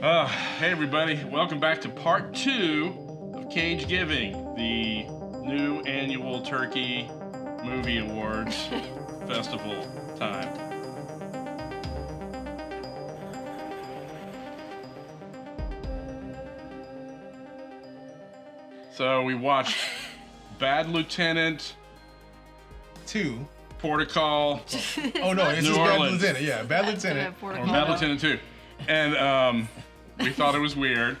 Hey everybody, welcome back to part 2 of Cagegiving, the new annual Turkey Movie Awards festival time. So we watched Bad Lieutenant 2. Protocol. Oh no, it's New just Bad Orleans. Lieutenant. Yeah, Bad Lieutenant. Or Bad Lieutenant 2. And we thought it was weird.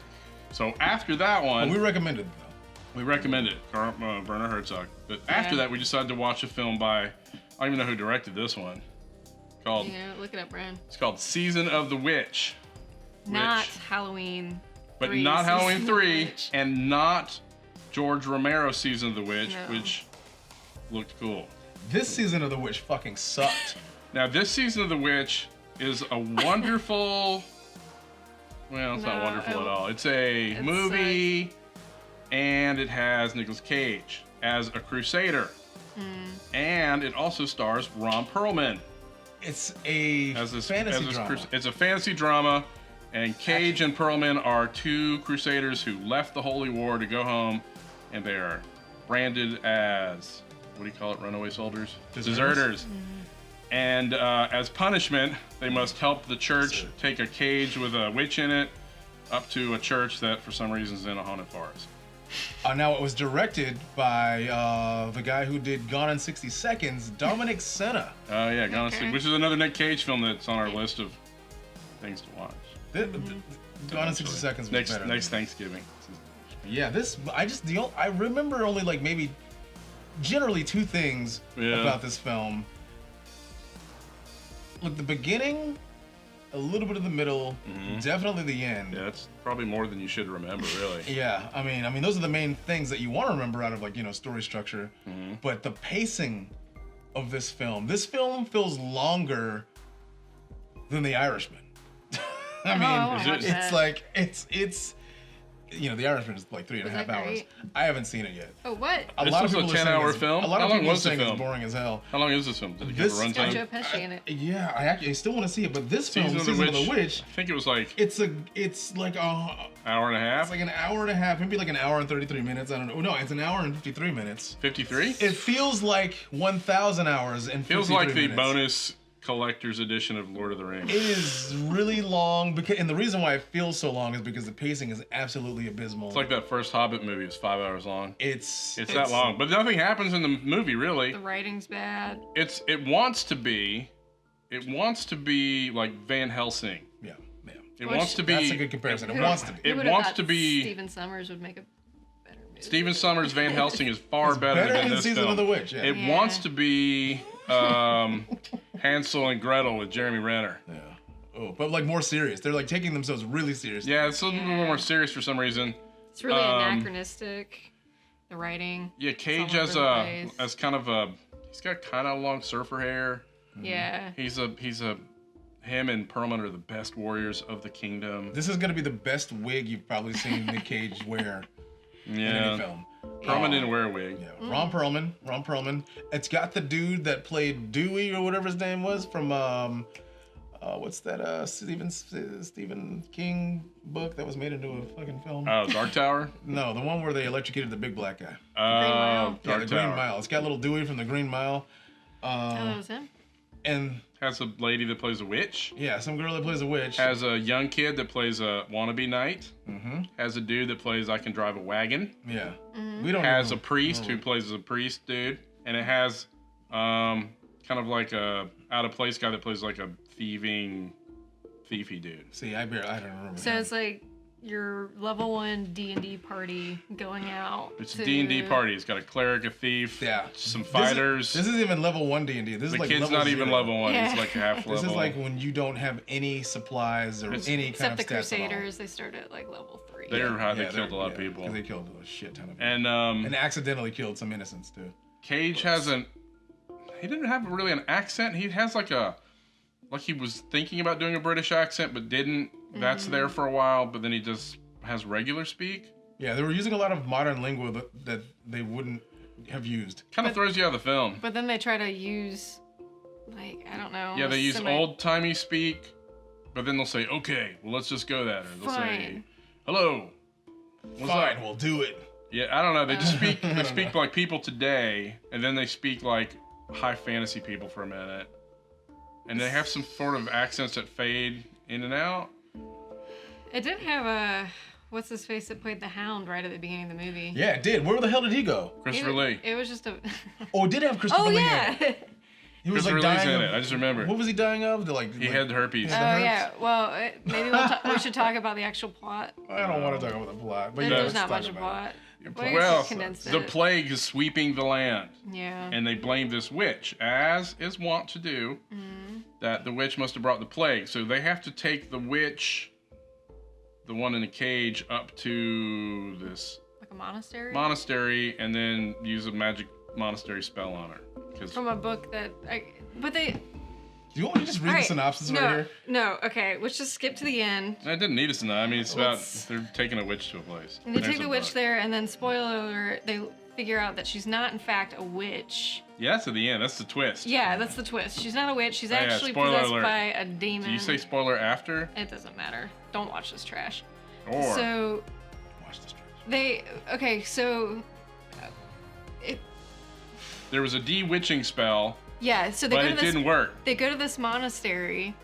So after that one, But we recommended it though. we recommended it, Werner Herzog. But after that, we decided to watch a film by, I don't even know who directed this one. Called, Yeah, look it up, Brian. It's called Season of the Witch. Not Halloween. But 3, not Halloween Season of the 3, Witch. and not George Romero Season of the Witch, No. which looked cool. This season of The Witch fucking sucked. Now, this Season of the Witch is a wonderful... Well, it's not No, wonderful at all. It's a movie, and it has Nic Cage as a crusader. And it also stars Ron Pearlman. It's a fantasy drama. It's a fantasy drama, and Cage and Pearlman are two crusaders who left the Holy War to go home, and they are branded as, what do you call it, runaway soldiers? Deserters. And as punishment, they must help the church take a cage with a witch in it up to a church that for some reason is in a haunted forest. Now it was directed by the guy who did Gone in 60 Seconds, Dominic Sena. Oh yeah, Gone in Okay. 60, which is another Nic Cage film that's on our list of things to watch. Gone in 60 Seconds was better. Next Thanksgiving. Yeah, I remember only like maybe generally two things about this film. Look, the beginning, a little bit of the middle, definitely the end. Yeah, it's probably more than you should remember, really. Yeah, I mean, those are the main things that you want to remember out of like, story structure. But the pacing of this film feels longer than The Irishman. I mean, watch it's that. like it's The Irishman is like 3.5 that hours. great? I haven't seen it yet. Oh, what? This was a 10-hour film? A lot How of long people was the saying film? it's boring as hell. How long is this film? Did it give This- a It's got runtime? Joe Pesci in it. Yeah, I still want to see it, but this film, Season of the Witch, I think it was like it's like hour and a half. it's like an hour and a half, maybe like an hour and 33 minutes. I don't know. No, it's an hour and 53 minutes. 53? It feels like 1,000 hours and 53 Feels like the minutes. bonus collector's edition of Lord of the Rings. It is really long, and the reason why it feels so long is because the pacing is absolutely abysmal. It's like that first Hobbit movie. It's 5 hours long. It's that long, but nothing happens in the movie really. The writing's bad. It wants to be like Van Helsing. Yeah. It wants to be. That's a good comparison. It wants to be. It Who would've wants thought to be. Stephen Summers would make a better movie. Stephen Summers' Van Helsing is far It's better, better than than this Season film. of the Witch, yeah. It Yeah. wants to be Hansel and Gretel with Jeremy Renner. Yeah. Oh, but like more serious. They're like taking themselves really seriously. Yeah, it's a little bit more serious for some reason. It's really anachronistic. The writing. Yeah, Cage all has over the place. as kind of a, he's got kind of long surfer hair. Yeah. Him and Pearlman are the best warriors of the kingdom. This is gonna be the best wig you've probably seen Nic Cage wear in any film. Pearlman didn't wear a wig. Yeah, Ron Pearlman. It's got the dude that played Dewey or whatever his name was from what's that Stephen King book that was made into a fucking film? Oh, Dark Tower? No, the one where they electrocuted the big black guy. Oh, Yeah, Dark the Tower. Green Mile. It's got little Dewey from the Green Mile. Oh, that was him? And Has a lady that plays a witch. yeah, some girl that plays a witch. Has a young kid that plays a wannabe knight. Mm-hmm. Has a dude that plays I Can Drive a Wagon. Yeah. We don't Has know. a priest who plays a priest dude. And it has kind of like a out of place guy that plays like a thiefy dude. See, I don't remember. So him. it's like your level 1 D&D party going out. It's a D&D party. It's got a cleric, a thief, Yeah. some fighters. This is even level 1 D&D. This the is like kid's level not even 0. level 1. Yeah. He's like half level. This is like when you don't have any supplies or any Except kind the of stats at all. Crusaders, they start at like level 3. They killed a lot of people. Because they killed a shit ton of people. And accidentally killed some innocents too. Cage he didn't have really an accent. He has like he was thinking about doing a British accent but didn't. That's there for a while, but then he just has regular speak. Yeah, they were using a lot of modern lingo that they wouldn't have used. Kind of throws you out of the film. But then they try to use, like, I don't know. Yeah, they use old-timey speak, But then they'll say, okay, well, let's just go that. Or they'll say, Fine. hello. What's Fine, up? we'll do it. Yeah, I don't know. They just speak. They speak like people today, and then they speak like high fantasy people for a minute, and they have some sort of accents that fade in and out. It did have a what's his face that played the Hound right at the beginning of the movie. Yeah, it did. Where the hell did he go? Christopher Lee. It was just a. Oh, it did have Christopher Oh Lee. yeah. He was like Christopher Lee's dying in of, it. I just remember. What was he dying of? He had herpes. Oh yeah. Well, maybe we should talk about the actual plot. I don't want to talk about the plot, but yeah, There's let's not talk much of about it. plot. Well, Well, condensed the it. plague is sweeping the land, Yeah. and they blame this witch, as is wont to do. That the witch must have brought the plague, so they have to take the witch, the one in a cage, up to this Like a monastery. monastery, and then use a magic monastery spell on her. From a book that but they. Do you want me to just read the synopsis no, right here? No. Okay. Let's just skip to the end. I didn't need us to know. I mean, it's about they're taking a witch to a place. And they There's take the a witch book. there, and then spoiler alert, they figure out that she's not in fact a witch. Yeah, that's at the end. That's the twist. Yeah, that's the twist. She's not a witch. She's Oh, yeah, actually spoiler possessed alert. by a demon. Do you say spoiler after? It doesn't matter. Don't watch this trash. Or So Watch this. so there was a de-witching spell, yeah, so they but go it to this didn't work. they go to this monastery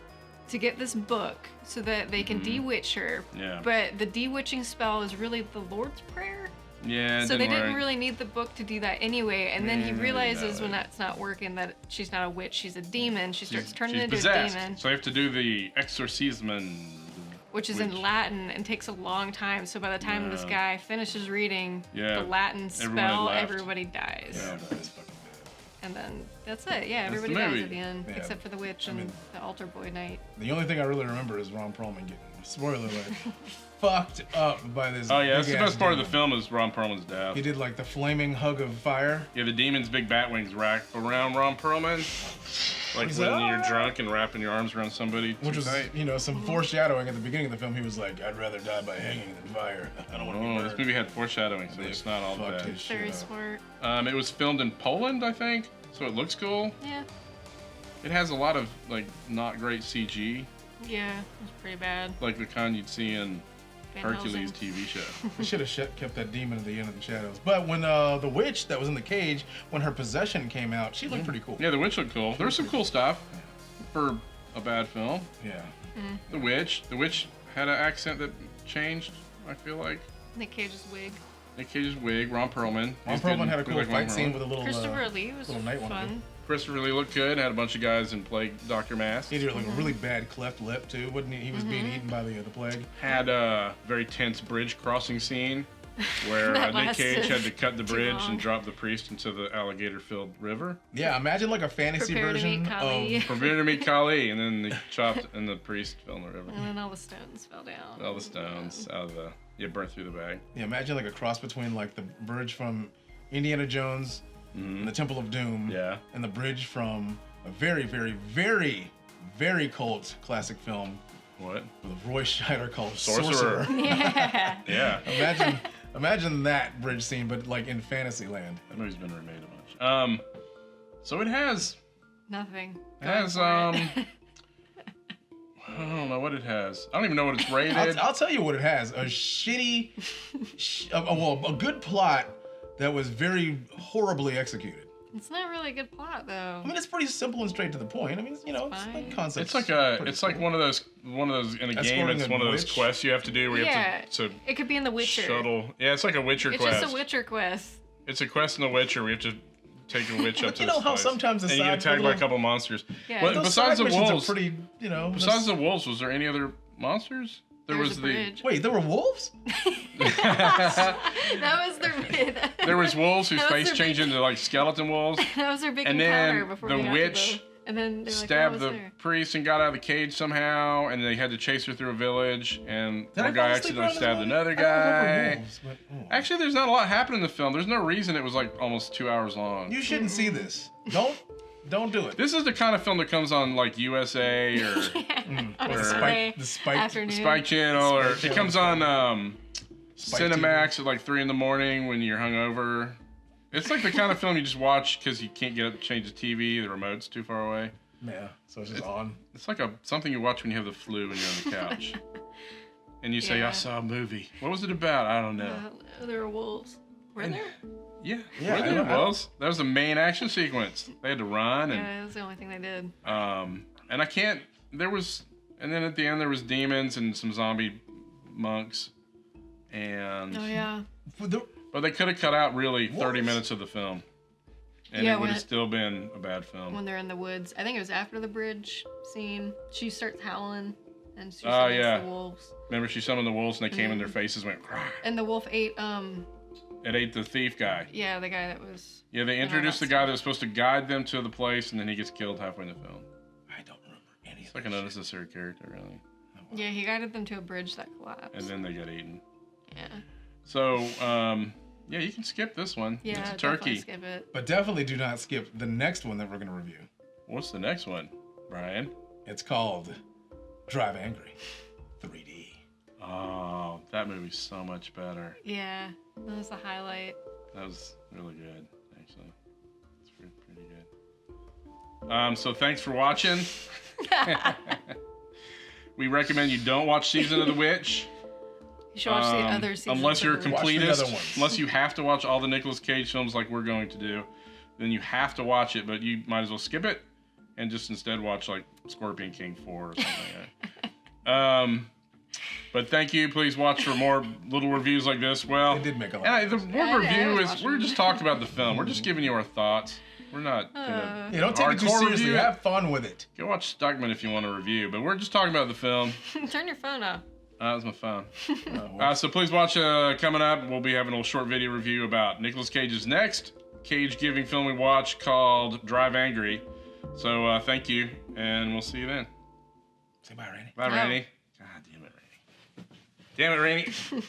to get this book so that they can de-witch her. Yeah. But the de-witching spell is really the Lord's Prayer. Yeah, it So they didn't didn't work. really need the book to do that anyway. And then he Yeah, realizes no. when that's not working that she's not a witch, she's a demon. She starts turning She's into possessed. a demon, So they have to do the exorcism. which is witch. in Latin and takes a long time. So by the time this Yeah. guy finishes reading Yeah, the Latin everyone had spell, left. everybody dies. Yeah. That is fucking And then that's it. Yeah, That's the everybody dies movie. at the end, Yeah. except for the witch and the altar boy knight. bad. The only thing I really remember is Ron Perlman getting, spoiler alert, fucked up by this. Oh yeah, that's the big-ass best part of the demon. film is Ron Perlman's death. He did like the flaming hug of fire. Yeah, the demon's big bat wings wrap around Ron Perlman, like He's when like, you're "Ah!" drunk and wrapping your arms around somebody. Which was, tight. some foreshadowing at the beginning of the film. He was like, "I'd rather die by hanging than fire. I don't want to be Oh, burned." this movie had foreshadowing, so They it's not all fucked bad. his shit Very up. smart. It was filmed in Poland, I think, so it looks cool. Yeah. It has a lot of like not great CG, Yeah, it was pretty bad. like the kind you'd see in Van Hercules Helsing. TV show. They should have kept that demon at the end of the shadows. But when the witch that was in the cage, when her possession came out, she looked pretty cool. Yeah, the witch looked cool. There was some cool stuff for a bad film. Yeah. The witch had an accent that changed. I feel like Nic Cage's wig. Nic Cage's wig, Ron Perlman. Ron He's Perlman good- had a good cool like Ron fight scene Perlman. with a little. Christopher Lee was little night one, fun. Christopher Lee looked good. Had a bunch of guys in plague Doctor Mask. He did like a really bad cleft lip too, wasn't he? He was being eaten by the plague. Had a very tense bridge crossing scene where That Nic Cage lasted had to cut the too bridge long. and drop the priest into the alligator-filled river. Yeah, imagine like a fantasy Prepare to version meet Kali. of. Prepare to meet Kali, and then they chopped, and the priest fell in the river. And then all the stones fell down. All the stones out of the burnt through the bag. Yeah, imagine like a cross between like the bridge from Indiana Jones and the Temple of Doom. Yeah. And the bridge from a very, very, very, very cult classic film What? with Roy Scheider called Sorcerer. Yeah. Yeah. Imagine that bridge scene, but like in Fantasyland. That movie's been remade a bunch. So it has Nothing. It has I don't know what it has. I don't even know what it's rated. I'll tell you what it has: a shitty, a good plot that was very horribly executed. It's not really a good plot though. I mean, it's pretty simple and straight to the point. I mean, it's fine. like concept. It's like one of those in a game. Escorting It's a one of those witch? quests you have to do where you Yeah. have to It could be in The Witcher. shuttle. Yeah, it's like a Witcher It's quest. just a Witcher quest. It's a quest in The Witcher. We have to take a witch up But to you know this how place. sometimes the and you get side attacked by a little- couple monsters. Yeah. Well, Those besides the side missions wolves, are pretty, besides the wolves, was there any other monsters? There There's was a the bridge. Wait, there were wolves? That was their there was wolves whose That was face their changed big- into like skeleton wolves. that was their big And encounter then before the we got witch to the, and then they're like, Stabbed oh, the there. priest and got out of the cage somehow, and they had to chase her through a village, and Did I one guy fall asleep accidentally around this stabbed movie? another I don't remember guy. wolves, but, oh. Actually, there's not a lot happening in the film. There's no reason it was like almost 2 hours long. You shouldn't see this. Don't do it. This is the kind of film that comes on like USA or On a or- Sunday the Spike- afternoon. Spike Channel, or Spike it comes Channel. on Spike Cinemax at like 3 a.m. when you're hungover. It's like the kind of film you just watch because you can't get up to change the TV. The remote's too far away. Yeah, so it's just on. It's like something you watch when you have the flu and you're on the couch. And you say, Yeah. I saw a movie. What was it about? I don't know. There were wolves. Were there? Yeah, Yeah, were there was. That was the main action sequence. They had to run. And, Yeah, that was the only thing they did. and I can't, and then at the end there was demons and some zombie monks. And, Oh, yeah. but they could have cut out really 30 What? minutes of the film. And Yeah, it would have when- still been a bad film. When they're in the woods. I think it was after the bridge scene. She starts howling. And she Oh, summons yeah. the wolves. Remember, she summoned the wolves and they came in their faces, went, "Grah." And the wolf ate, It ate the thief guy. yeah, the guy that was... Yeah, they introduced the guy that was supposed to guide them to the place, and then he gets killed halfway in the film. I don't remember any It's of like that an shit. unnecessary character, really. Yeah, he guided them to a bridge that collapsed. And then they got eaten. Yeah. So, yeah, you can skip this one. Yeah, it's a definitely turkey. skip it. But definitely do not skip the next one that we're going to review. What's the next one, Brian? It's called Drive Angry 3D. Oh, that movie's so much better. Yeah, that was the highlight. That was really good, actually. It's pretty good. So thanks for watching. We recommend you don't watch Season of the Witch. You should watch the other seasons. Unless you're a of the- Watch the completist. other ones. Unless you have to watch all the Nicolas Cage films like we're going to do, then you have to watch it, but you might as well skip it and just instead watch like Scorpion King 4 or something like that. But thank you. Please watch for more little reviews like this. Well, They did make a lot and of the those. word I review was is we're just talking about the film. We're just giving you our thoughts. We're not gonna Yeah, don't take it too hardcore seriously. review. Have fun with it. Go watch Stuckman if you want to review, but we're just talking about the film. Turn your phone off. That was my phone. So please watch coming up. We'll be having a little short video review about Nicolas Cage's next Cagegiving film we watch called Drive Angry. So thank you, and we'll see you then. Say bye, Randy. Bye, Oh. Rainey. God damn it, Rainey. Damn it, Rainey.